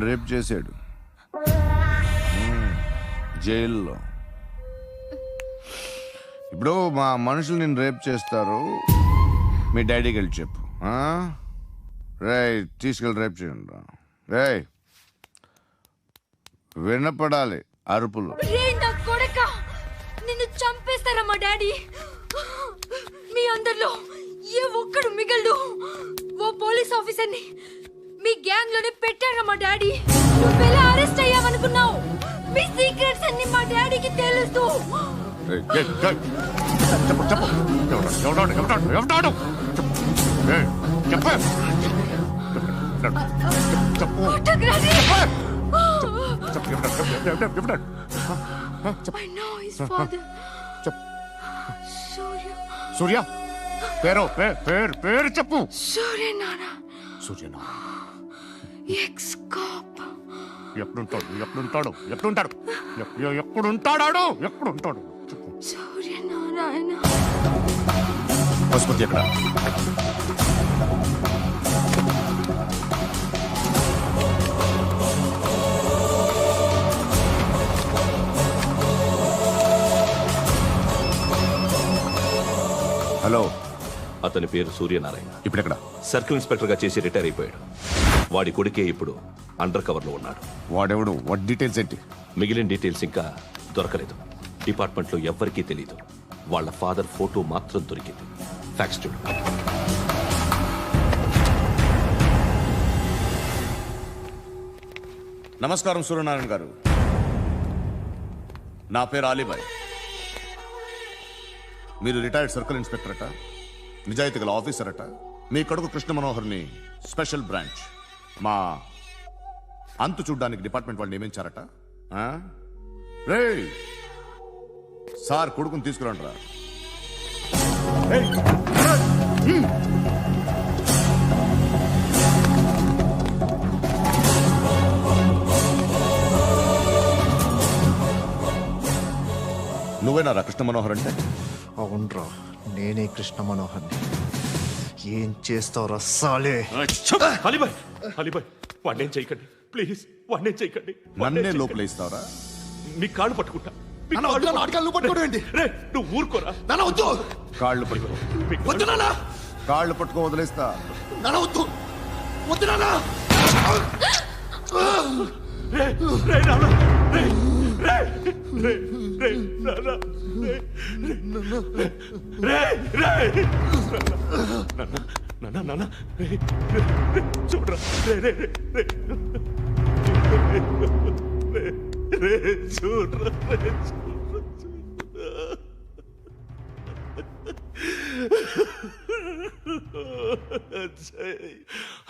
Rape చేశాడు జైల్లో. ఇప్పుడు మా మనుషులు నేను రేప్ చేస్తారు, మీ డాడీకి వెళ్ళి చెప్పు. రే తీసుకెళ్ళి రేప్ చేయండి. రే వినపడాలి అరుపులు. నిన్ను చంపేస్తారా మా డాడీ? మీ అందరిలో ఏ ఒక్కడు మిగలడు. ఓ పోలీస్ ఆఫీసర్ని మీ గ్యాంగ్ లోనే పెట్టారా మా డాడీ? నువ్వెలా అరెస్ట్ అయ్యావనుకున్నావు? మీ సీక్రెట్స్ అన్ని మా డాడీకి తెలుసు. సూర్య పేరు చెప్పు. సూర్యనారాయణ. ఎప్పుడుంటాడు సూర్యనారాయణ. పశుపతి ఎక్కడ? హలో, అతని పేరు సూర్యనారాయణ. ఇప్పుడెక్కడ? సర్కిల్ ఇన్స్పెక్టర్ గా చేసి రిటైర్ అయిపోయాడు. వాడి కొడుకే ఇప్పుడు అండర్ కవర్ లో ఉన్నాడు. వాడెవడు? వాట్ డీటెయిల్స్ ఏంటి? మిగిలిన డీటెయిల్స్ ఇంకా దొరకలేదు. డిపార్ట్మెంట్ లో ఎవ్వరికీ తెలియదు. వాళ్ళ ఫాదర్ ఫోటో మాత్రం దొరికింది. ఫ్యాక్స్ చూడు. నమస్కారం సూర్యనారాయణ గారు. నా పేరు అలీబాయ్. మీరు రిటైర్డ్ సర్కిల్ ఇన్స్పెక్టర్ అట, నిజాయితీ గల ఆఫీసర్ అట. మీ కొడుకు కృష్ణ మనోహర్ని స్పెషల్ బ్రాంచ్ మా అంతు చూడ్డానికి డిపార్ట్మెంట్ వాళ్ళు నియమించారట. రే సార్ కొడుకుని తీసుకురండి రా. నువ్వేనా కృష్ణ మనోహర్ అంటే? అవునరా, నేనే కృష్ణ మనోహర్ని. ఏం చేస్తావురా సాలే? అలీబాయ్ వాడినేం చేయకండి ప్లీజ్, వాడినేం చేయకండి. నన్నే లోపలేస్తావరా? మీ కాళ్ళు పట్టుకుంటా. నువ్వు ఊరుకోరా. కాళ్ళు పట్టుకో. కాళ్ళు పట్టుకో వదిలేస్తా. చూడరా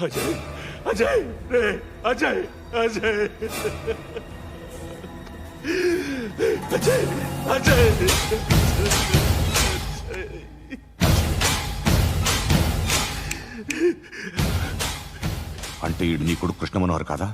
అజయ్ అజయ్ రే అజయ్ అజయ్ అజయ్ అజయ్ అంటే ఈడు నీ కొడుకు కృష్ణ మనోహర్ కాదా?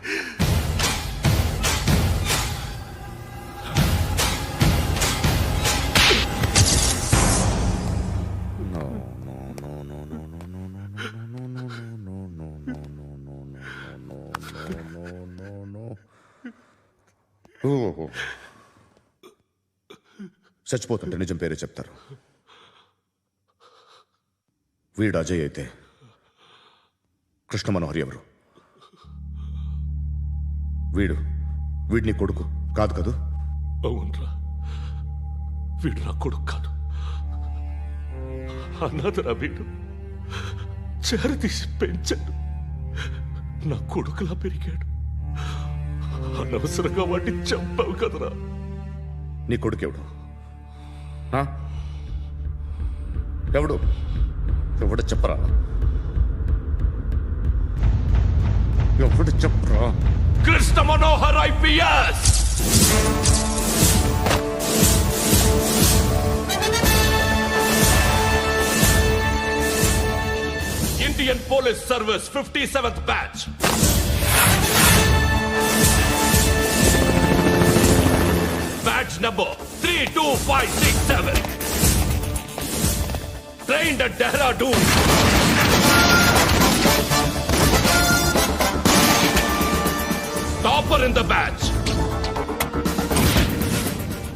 చచ్చిపోతుంటే నిజం పేరే చెప్తారు. వీడు అజయ్ అయితే కృష్ణ మనోహర్ ఎవరు? వీడిని కొడుకు కాదు కదూ? అవునరా, వీడు నా కొడుకు కాదు. అనాథరా వీడు. చేరతీసి పెంచాడు. నా కొడుకులా పెరిగాడు. అనవసరంగా వాడిని చంపావు కదరా. నీ కొడుకెవడు? ఎవడు ఎవడు చెప్పరా? ఎవడు చెప్పరా? Krishna Manohar IPS. Indian police service 57th batch. Batch number 32567. Trained at Dehradun. Topper in the batch,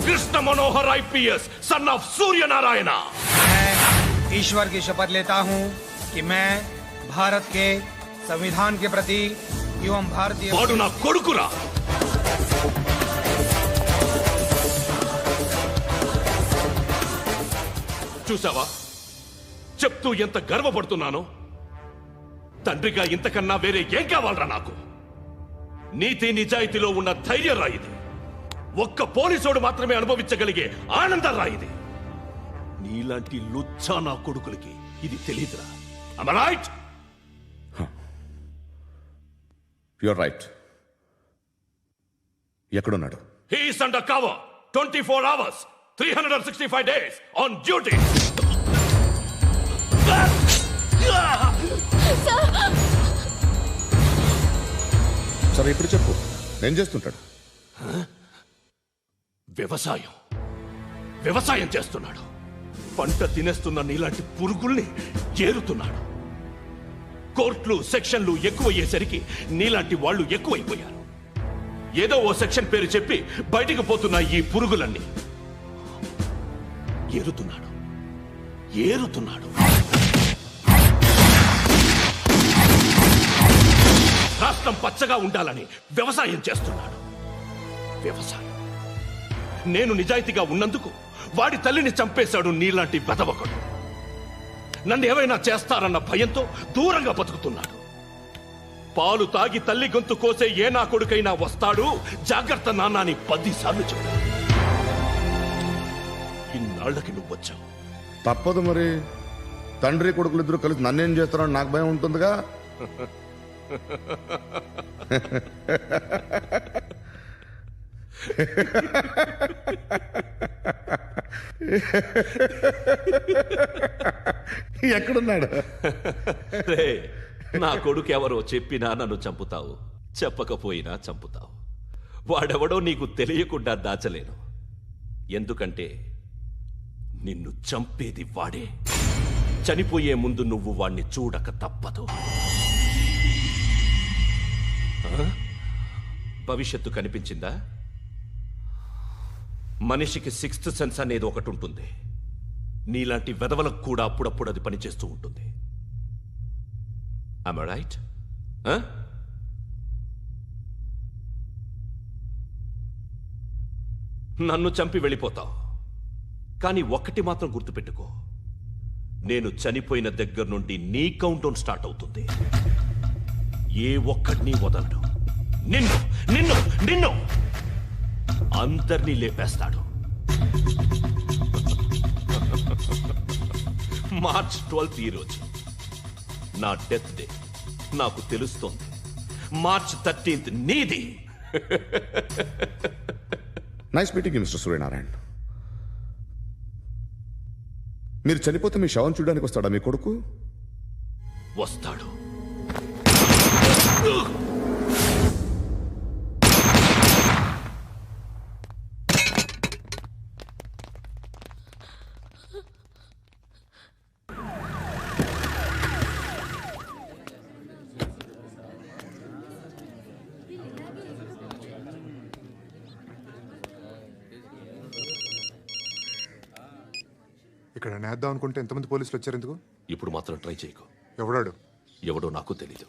Krishna Manohar IPS son of Surya Narayan. मैं ईश्वर की शपथ लेता हूं कि मैं भारत के संविधान के प्रति एवं भारतीय వాడు నా కొడుకురా। చూసావా చెప్తూ ఎంత గర్వపడుతున్నానో? తండ్రిగా ఇంతకన్నా వేరే ఏం కావాలరా నాకు? నీతి నిజాయితీలో ఉన్న ధైర్యం రా ఇది। ఒక్క పోలీసోడు మాత్రమే అనుభవించగలిగే ఆనందం రా ఇది। నీలాంటి లుచ్చా నా కొడుకులకి ఇది తెలీదురా। Am I right? You're right. ఎక్కడున్నాడు? He is under cover 24 hours 365 days on duty. సరే ఇప్పుడు చెప్పు, ఏం చేస్తుంటాడు? వ్యవసాయం చేస్తున్నాడు। పంట తినేస్తున్న నీలాంటి పురుగుల్ని చేరుతున్నాడు। కోర్టులు సెక్షన్లు ఎక్కువయ్యేసరికి నీలాంటి వాళ్ళు ఎక్కువైపోయారు। ఏదో ఓ సెక్షన్ పేరు చెప్పి బయటికి పోతున్న ఈ పురుగులన్నీ ఏరుతున్నాడు। రాష్ట్రం పచ్చగా ఉండాలని వ్యవసాయం చేస్తున్నాడు। నేను నిజాయితీగా ఉన్నందుకు వాడి తల్లిని చంపేశాడు నీలాంటి బెదవకుడు। నన్ను ఏమైనా చేస్తారన్న భయంతో దూరంగా బతుకుతున్నాడు। పాలు తాగి తల్లి గొంతు కోసే ఏ నా కొడుకైనా వస్తాడు, జాగ్రత్త నాన్న అని 10 సార్లు చెప్పాడు। ఇన్నాళ్లకి నువ్వు వచ్చావు। తప్పదు మరి, తండ్రి కొడుకులు ఇద్దరు కలిసి నన్నేం చేస్తారని నాకు భయం ఉంటుందిగా। ఎక్కడున్నాడు? రే, నా కొడుకు ఎవరో చెప్పినా నన్ను చంపుతావు, చెప్పకపోయినా చంపుతావు। వాడెవడో నీకు తెలియకుండా దాచలేను, ఎందుకంటే నిన్ను చంపేది వాడే। చనిపోయే ముందు నువ్వు వాణ్ణి చూడక తప్పదు। భవిష్యత్తు కనిపించిందా? మనిషికి 6th సెన్స్ అనేది ఒకటి ఉంటుంది, నీలాంటి వెధవలకు కూడా అప్పుడప్పుడు అది పనిచేస్తూ ఉంటుంది। Am I right? నన్ను చంపి వెళ్ళిపోతావు, కానీ ఒక్కటి మాత్రం గుర్తుపెట్టుకో, నేను చనిపోయిన దగ్గర నుండి నీ కౌంటౌన్ స్టార్ట్ అవుతుంది। ఏ ఒక్కడిని వదలడు, నిన్ను నిన్ను నిన్ను అందరినీ లేపేస్తాడు। మార్చ్ 12 ఈ రోజు నా డెత్ డే, నాకు తెలుస్తోంది। మార్చ్ 13 నీది। Nice meeting mister Suryanarayan. మీరు చనిపోతే మీ శవం చూడడానికి వస్తాడా మీ కొడుకు? వస్తాడు। ఇక్కడ నేద్దాం అనుకుంటే ఎంతమంది పోలీసులు వచ్చారు ఎందుకు? ఇప్పుడు మాత్రం ట్రై చేయకు. ఎవడో నాకు తెలీదు.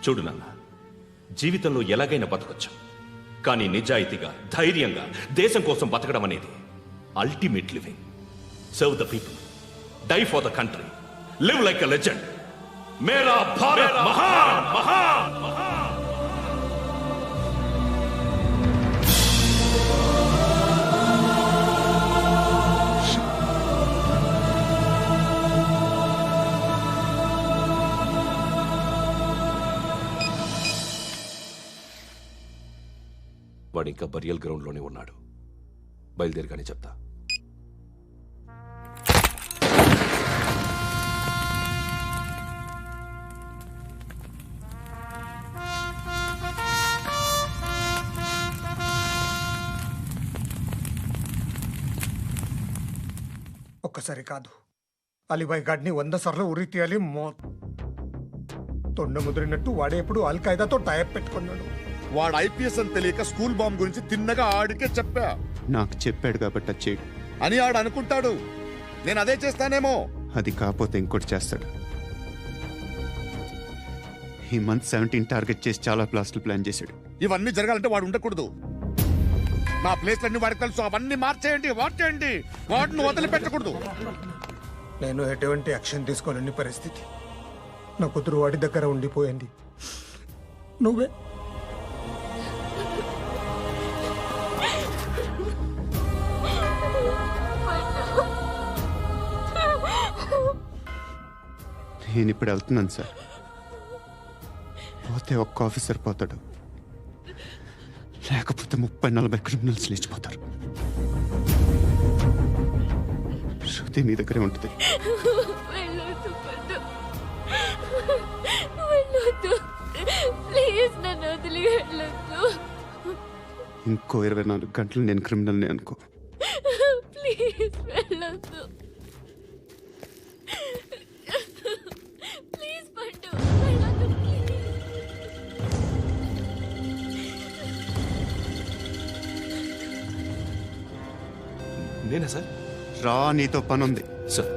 చూడు నాన్న, జీవితంలో ఎలాగైనా బతకొచ్చు, కానీ నిజాయితీగా ధైర్యంగా దేశం కోసం బతకడం అనేది ultimate living. Serve the people, die for the country, live like a legend. మేరా భారత్ మహాన్ మహాన్ మహాన్. వాడు ఇంకా బరియల్ గ్రౌండ్లోనే ఉన్నాడు. బయలుదేరగానే చెప్తా. ఒక్కసారి కాదు, అలీబాయ్ గాడిని 100 సార్లు ఉరి తీయాలి. తొండ ముదిరినట్టు వాడేప్పుడు అల్ ఖైదాతో టైప్ పెట్టుకున్నాడు. వాడు ఐపీఎస్ అని తెలియక స్కూల్ బాంబ్ గురించి తిన్నగా ఆడికే చెప్పా నాకు చెప్పాడు కాబట్టి అది చేయడు. అని ఆడు అనుకుంటాడు. నేను అదే చేస్తానేమో. అది కాకపోతే ఇంకోటి చేస్తాడు. ఈ మంత్ 17 టార్గెట్ చేసి చాలా ప్లాస్టులు ప్లాన్ చేశాడు. ఇవన్నీ జరగాలంటే వాడు ఉండకూడదు. నా ప్లేస్లన్నీ వాడికి తెలుసు. అవన్నీ మార్చేయండి, వార్చేయండి. వాటిని వదిలిపెట్టకూడదు. నేను ఎటువంటి యాక్షన్ తీసుకోలేని పరిస్థితి. నా కూతురు వాడి దగ్గర ఉండిపోయింది. నువ్వే నేను ఇప్పుడు వెళ్తున్నాను సార్. పోతే ఒక్క ఆఫీసర్ పోతాడు, లేకపోతే 30-40 క్రిమినల్స్ లేచిపోతారు. శృతి మీ దగ్గరే ఉంటుంది. వెళ్ళొద్దు పద్దు. వెళ్ళొద్దు. ప్లీజ్ నన్ను వదిలి వెళ్ళొద్దు. ఇంకో 24 గంటలు నేను క్రిమినల్ని అనుకో. ప్లీజ్ వెళ్ళొద్దు. ప్లీజ్ పట్టు వెళ్ళొద్దు. నేనా సార్? రా, నీతో పని ఉంది. సార్,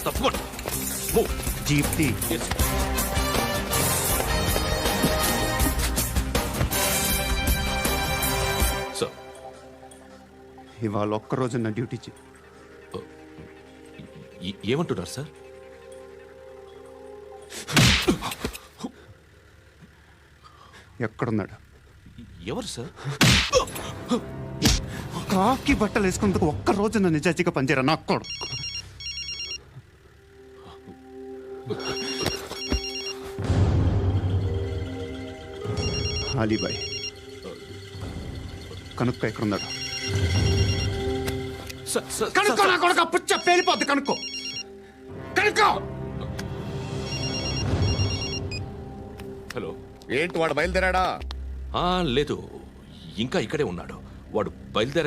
తప్పకుండా. Move. జీప్ టీ. Yes. సార్, ఇవాళ ఒక్కరోజు నా డ్యూటీ చేయి. ఏమంటున్నారు సార్? ఎక్కడున్నాడు? ఎవరు సార్? కాకి బట్టలు వేసుకున్నందుకు ఒక్కరోజు నా నిజాయితీగా పనిచేయరా నాకు కూడా. అలీబాయ్ కనుక్కో ఎక్కడున్నాడు. కనుక్కో నా కొడుకు, పుచ్చ పేలిపోద్ది. కనుక్కో కనుక్కో. హలో. ఏంటి వాడు బయలుదేరాడా? లేదు, ఇంకా ఇక్కడే ఉన్నాడు. వాడు బయలుదేర